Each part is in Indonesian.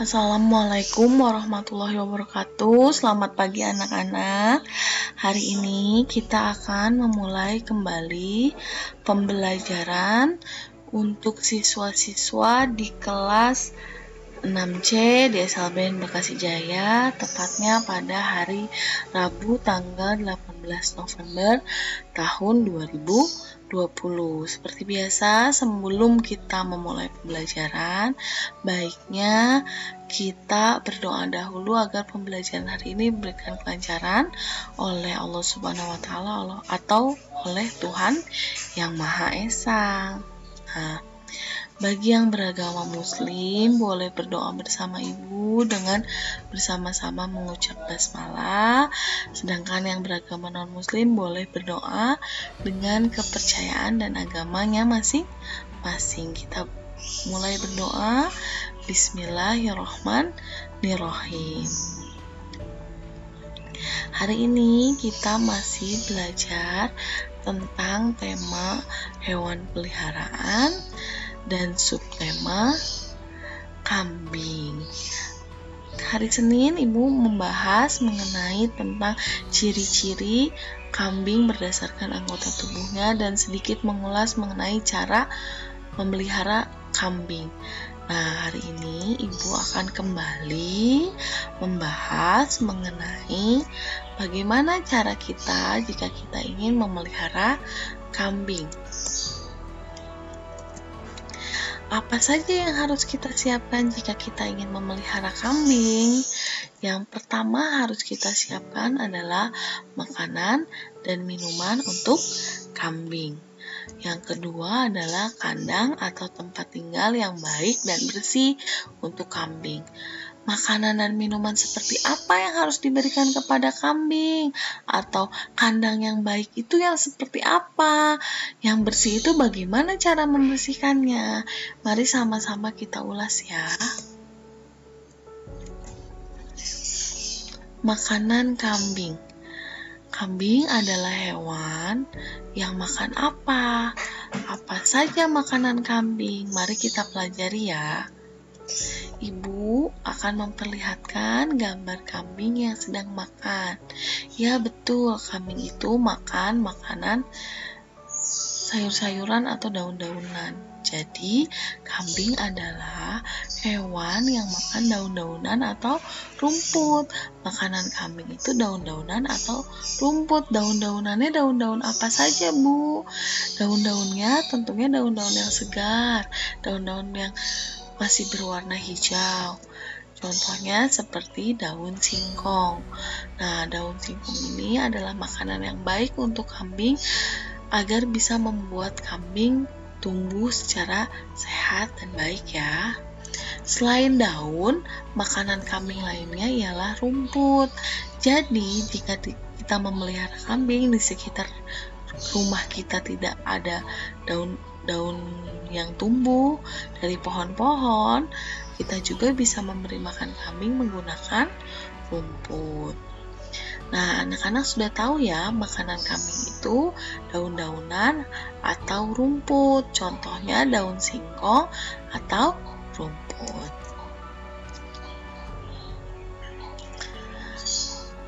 Assalamualaikum warahmatullahi wabarakatuh. Selamat pagi anak-anak. Hari ini kita akan memulai kembali pembelajaran untuk siswa-siswa di kelas 6C di SLBN Bekasi Jaya, tepatnya pada hari Rabu tanggal 18 November tahun 2020. Seperti biasa, sebelum kita memulai pembelajaran, baiknya kita berdoa dahulu agar pembelajaran hari ini diberikan kelancaran oleh Allah Subhanahu wa Ta'ala atau oleh Tuhan Yang Maha Esa. Nah, bagi yang beragama muslim boleh berdoa bersama ibu dengan bersama-sama mengucap basmalah. Sedangkan yang beragama non-muslim boleh berdoa dengan kepercayaan dan agamanya masing-masing. Kita mulai berdoa. Bismillahirrahmanirrahim. Hari ini kita masih belajar tentang tema hewan peliharaan dan subtema kambing. Hari Senin Ibu membahas mengenai tentang ciri-ciri kambing berdasarkan anggota tubuhnya dan sedikit mengulas mengenai cara memelihara kambing. Nah, hari ini Ibu akan kembali membahas mengenai bagaimana cara kita jika kita ingin memelihara kambing. Apa saja yang harus kita siapkan jika kita ingin memelihara kambing? Yang pertama harus kita siapkan adalah makanan dan minuman untuk kambing. Yang kedua adalah kandang atau tempat tinggal yang baik dan bersih untuk kambing. Makanan dan minuman seperti apa yang harus diberikan kepada kambing? Atau kandang yang baik itu yang seperti apa? Yang bersih itu bagaimana cara membersihkannya? Mari sama-sama kita ulas ya. Makanan kambing. Kambing adalah hewan yang makan apa? Apa saja makanan kambing? Mari kita pelajari ya. Ibu akan memperlihatkan gambar kambing yang sedang makan. Ya betul, kambing itu makan makanan sayur-sayuran atau daun-daunan. Jadi, kambing adalah hewan yang makan daun-daunan atau rumput. Makanan kambing itu daun-daunan atau rumput. Daun-daunannya daun-daun apa saja, Bu? Daun-daunnya tentunya daun-daun yang segar, daun-daun yang masih berwarna hijau. Contohnya seperti daun singkong. Nah, daun singkong ini adalah makanan yang baik untuk kambing agar bisa membuat kambing tumbuh secara sehat dan baik ya. Selain daun, makanan kambing lainnya ialah rumput. Jadi, jika kita memelihara kambing di sekitar rumah kita tidak ada daun-daun yang tumbuh dari pohon-pohon, kita juga bisa memberi makan kambing menggunakan rumput. Nah, anak-anak sudah tahu ya, makanan kambing itu daun-daunan atau rumput. Contohnya daun singkong atau rumput.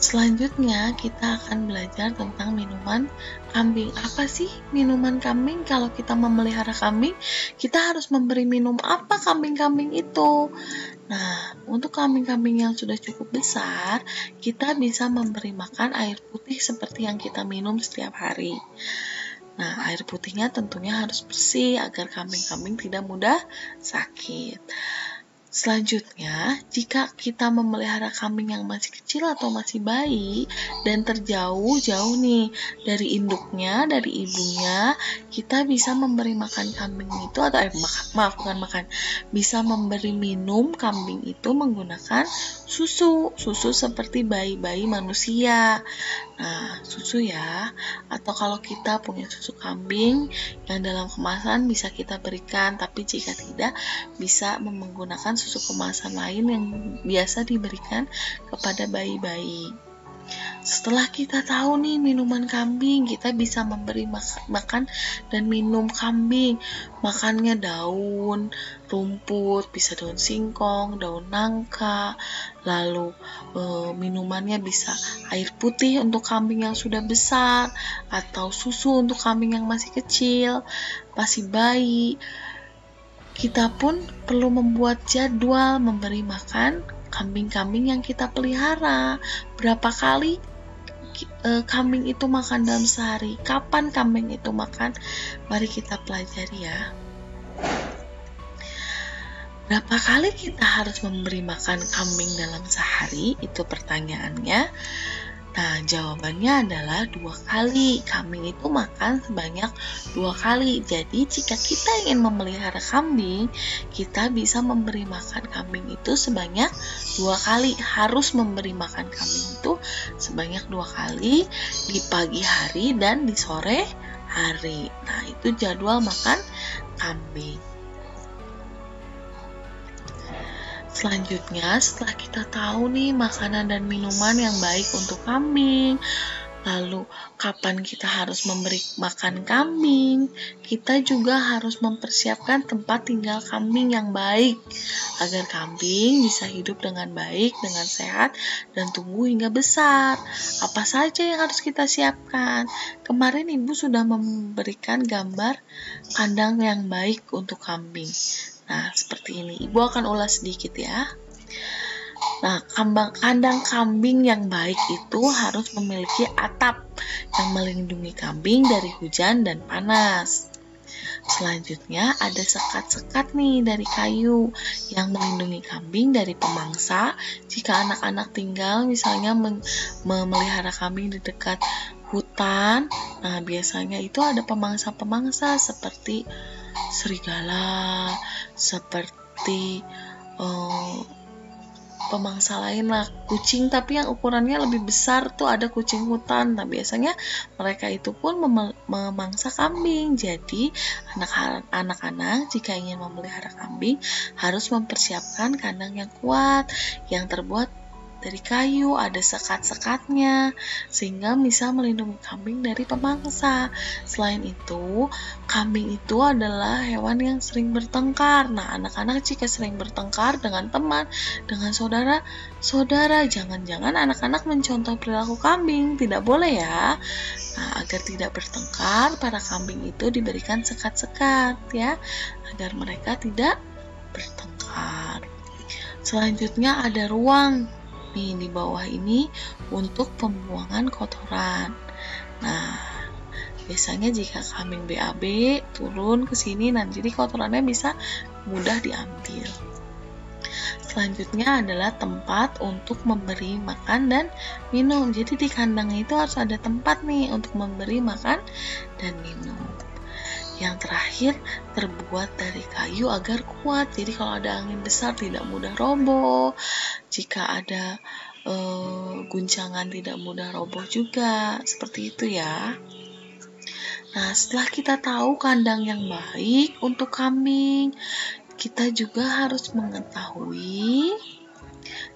Selanjutnya kita akan belajar tentang minuman kambing. Apa sih minuman kambing? Kalau kita memelihara kambing, kita harus memberi minum apa kambing-kambing itu? Nah, untuk kambing-kambing yang sudah cukup besar, kita bisa memberi makan air putih seperti yang kita minum setiap hari. Nah, air putihnya tentunya harus bersih agar kambing-kambing tidak mudah sakit. Selanjutnya, jika kita memelihara kambing yang masih kecil atau masih bayi dan terjauh-jauh nih dari induknya, dari ibunya, kita bisa memberi makan kambing itu atau bisa memberi minum kambing itu menggunakan susu seperti bayi-bayi manusia. Nah, susu ya, atau kalau kita punya susu kambing yang dalam kemasan bisa kita berikan, tapi jika tidak bisa menggunakan susu kemasan lain yang biasa diberikan kepada bayi-bayi. Setelah kita tahu nih minuman kambing, kita bisa memberi makan dan minum kambing. Makannya daun, rumput, bisa daun singkong, daun nangka, lalu minumannya bisa air putih untuk kambing yang sudah besar, atau susu untuk kambing yang masih kecil, masih bayi. Kita pun perlu membuat jadwal memberi makan kambing-kambing yang kita pelihara. Berapa kali kambing itu makan dalam sehari? Kapan kambing itu makan? Mari kita pelajari ya. Berapa kali kita harus memberi makan kambing dalam sehari? Itu pertanyaannya. Nah, jawabannya adalah 2 kali. Kambing itu makan sebanyak 2 kali. Jadi, jika kita ingin memelihara kambing, kita bisa memberi makan kambing itu sebanyak 2 kali. Harus memberi makan kambing itu sebanyak 2 kali di pagi hari dan di sore hari. Nah, itu jadwal makan kambing. Selanjutnya, setelah kita tahu nih makanan dan minuman yang baik untuk kambing, lalu kapan kita harus memberi makan kambing, kita juga harus mempersiapkan tempat tinggal kambing yang baik, agar kambing bisa hidup dengan baik, dengan sehat, dan tumbuh hingga besar. Apa saja yang harus kita siapkan? Kemarin Ibu sudah memberikan gambar kandang yang baik untuk kambing. Nah, seperti ini. Ibu akan ulas sedikit ya. Nah, kandang kambing yang baik itu harus memiliki atap yang melindungi kambing dari hujan dan panas. Selanjutnya, ada sekat-sekat nih dari kayu yang melindungi kambing dari pemangsa. Jika anak-anak tinggal misalnya memelihara kambing di dekat hutan, nah biasanya itu ada pemangsa-pemangsa seperti serigala, seperti pemangsa lain lah, kucing tapi yang ukurannya lebih besar tuh ada kucing hutan. Nah, biasanya mereka itu pun memangsa kambing. Jadi, anak-anak jika ingin memelihara kambing harus mempersiapkan kandang yang kuat yang terbuat dari kayu, ada sekat-sekatnya, sehingga bisa melindungi kambing dari pemangsa. Selain itu, kambing itu adalah hewan yang sering bertengkar. Nah, anak-anak jika sering bertengkar dengan teman, dengan saudara, jangan-jangan anak-anak mencontoh perilaku kambing. Tidak boleh ya. Nah, agar tidak bertengkar, para kambing itu diberikan sekat-sekat ya, agar mereka tidak bertengkar. Selanjutnya ada ruang nih di bawah ini untuk pembuangan kotoran. Nah, biasanya jika kambing BAB turun ke sini, nanti jadi kotorannya bisa mudah diambil. Selanjutnya adalah tempat untuk memberi makan dan minum. Jadi di kandang itu harus ada tempat nih untuk memberi makan dan minum. Yang terakhir, terbuat dari kayu agar kuat. Jadi kalau ada angin besar tidak mudah roboh. Jika ada guncangan tidak mudah roboh juga. Seperti itu ya. Nah, setelah kita tahu kandang yang baik untuk kambing, kita juga harus mengetahui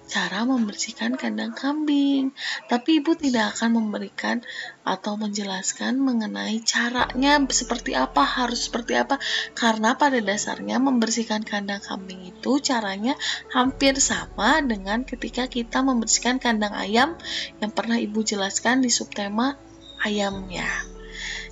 cara membersihkan kandang kambing. Tapi Ibu tidak akan memberikan atau menjelaskan mengenai caranya seperti apa, harus seperti apa. Karena pada dasarnya membersihkan kandang kambing itu caranya hampir sama dengan ketika kita membersihkan kandang ayam yang pernah Ibu jelaskan di subtema ayam ya.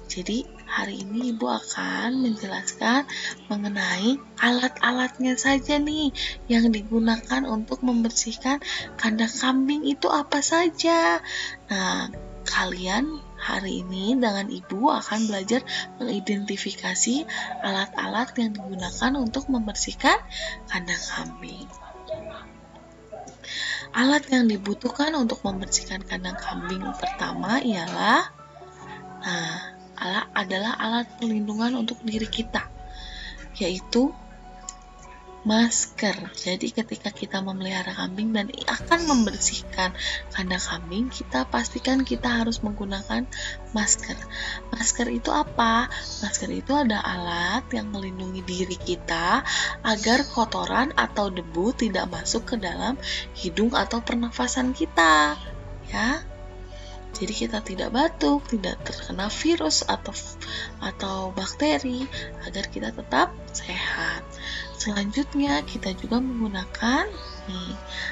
Jadi hari ini Ibu akan menjelaskan mengenai alat-alatnya saja nih yang digunakan untuk membersihkan kandang kambing itu apa saja. Nah, kalian hari ini dengan Ibu akan belajar mengidentifikasi alat-alat yang digunakan untuk membersihkan kandang kambing. Alat yang dibutuhkan untuk membersihkan kandang kambing pertama ialah adalah alat pelindungan untuk diri kita, yaitu masker. Jadi ketika kita memelihara kambing dan akan membersihkan kandang kambing, kita pastikan kita harus menggunakan masker. Masker itu apa? Masker itu ada alat yang melindungi diri kita agar kotoran atau debu tidak masuk ke dalam hidung atau pernafasan kita, ya. Jadi kita tidak batuk, tidak terkena virus atau bakteri, agar kita tetap sehat. Selanjutnya kita juga menggunakan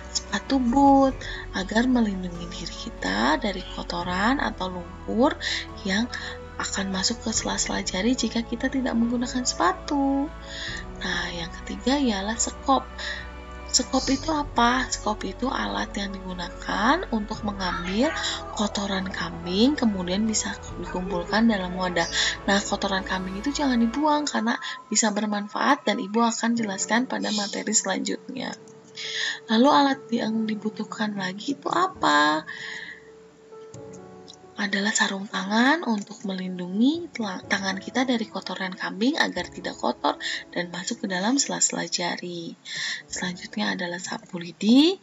sepatu boot agar melindungi diri kita dari kotoran atau lumpur yang akan masuk ke sela-sela jari jika kita tidak menggunakan sepatu. Nah, yang ketiga ialah sekop. Sekop itu apa? Sekop itu alat yang digunakan untuk mengambil kotoran kambing, kemudian bisa dikumpulkan dalam wadah. Nah, kotoran kambing itu jangan dibuang karena bisa bermanfaat dan Ibu akan jelaskan pada materi selanjutnya. Lalu alat yang dibutuhkan lagi itu apa? Adalah sarung tangan untuk melindungi tangan kita dari kotoran kambing agar tidak kotor dan masuk ke dalam sela-sela jari. Selanjutnya adalah sapu lidi,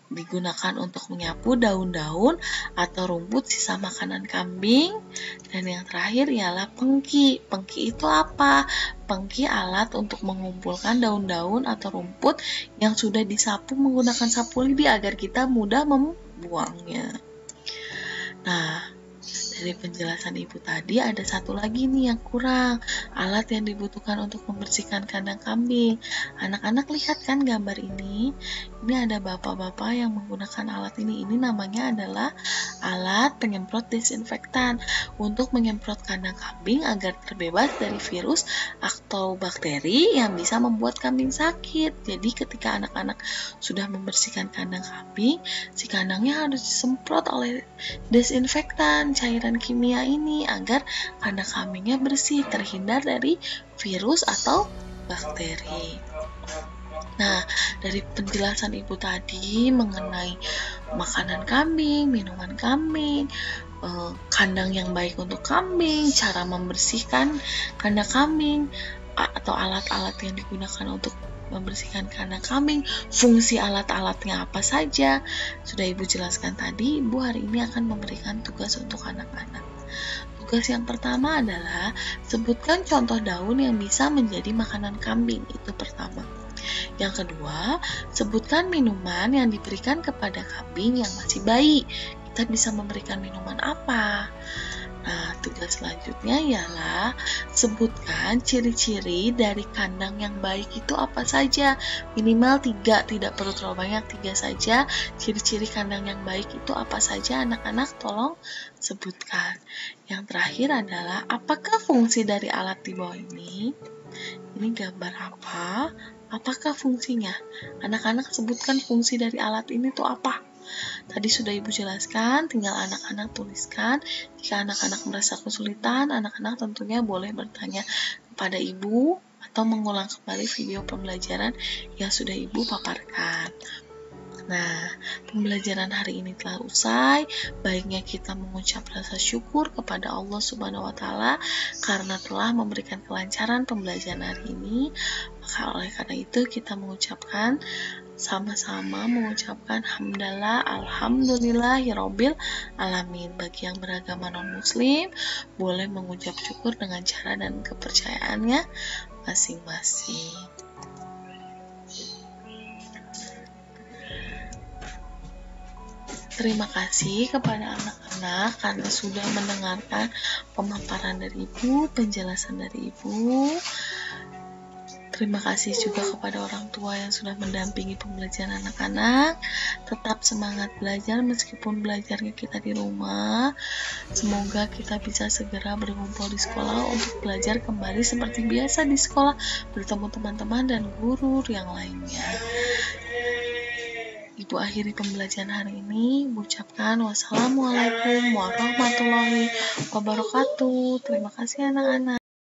digunakan untuk menyapu daun-daun atau rumput sisa makanan kambing. Dan yang terakhir ialah pengki. Pengki itu apa? Pengki alat untuk mengumpulkan daun-daun atau rumput yang sudah disapu menggunakan sapu lidi agar kita mudah membuangnya. Nah, dari penjelasan Ibu tadi ada satu lagi nih yang kurang, alat yang dibutuhkan untuk membersihkan kandang kambing. Anak-anak lihat kan gambar ini? Ini ada bapak-bapak yang menggunakan alat ini. Ini namanya adalah alat penyemprot desinfektan untuk menyemprot kandang kambing agar terbebas dari virus atau bakteri yang bisa membuat kambing sakit. Jadi ketika anak-anak sudah membersihkan kandang kambing, si kandangnya harus disemprot oleh desinfektan cairan kimia ini agar kandang kambingnya bersih, terhindar dari virus atau bakteri. Nah, dari penjelasan Ibu tadi mengenai makanan kambing, minuman kambing, kandang yang baik untuk kambing, cara membersihkan kandang kambing, atau alat-alat yang digunakan untuk membersihkan kandang kambing, fungsi alat-alatnya apa saja, sudah Ibu jelaskan tadi. Ibu hari ini akan memberikan tugas untuk anak-anak. Tugas yang pertama adalah sebutkan contoh daun yang bisa menjadi makanan kambing, itu pertama. Yang kedua, sebutkan minuman yang diberikan kepada kambing yang masih bayi. Kita bisa memberikan minuman apa? Nah, tugas selanjutnya ialah sebutkan ciri-ciri dari kandang yang baik itu apa saja. Minimal 3, tidak perlu terlalu banyak, 3 saja. Ciri-ciri kandang yang baik itu apa saja, anak-anak tolong sebutkan. Yang terakhir adalah apakah fungsi dari alat di bawah ini? Ini gambar apa? Apakah fungsinya? Anak-anak sebutkan fungsi dari alat ini tuh apa? Tadi sudah Ibu jelaskan, tinggal anak-anak tuliskan. Jika anak-anak merasa kesulitan, anak-anak tentunya boleh bertanya kepada Ibu atau mengulang kembali video pembelajaran yang sudah Ibu paparkan. Nah, pembelajaran hari ini telah usai. Baiknya kita mengucap rasa syukur kepada Allah Subhanahu wa Ta'ala karena telah memberikan kelancaran pembelajaran hari ini. Maka oleh karena itu kita mengucapkan sama-sama mengucapkan hamdalah alhamdulillahirabbil alamin. Bagi yang beragama non-muslim boleh mengucap syukur dengan cara dan kepercayaannya masing-masing. Terima kasih kepada anak-anak karena sudah mendengarkan pemaparan dari Ibu, penjelasan dari Ibu. Terima kasih juga kepada orang tua yang sudah mendampingi pembelajaran anak-anak. Tetap semangat belajar meskipun belajarnya kita di rumah. Semoga kita bisa segera berkumpul di sekolah untuk belajar kembali seperti biasa di sekolah, bertemu teman-teman dan guru yang lainnya. Ibu akhiri pembelajaran hari ini, ucapkan wassalamualaikum warahmatullahi wabarakatuh. Terima kasih anak-anak.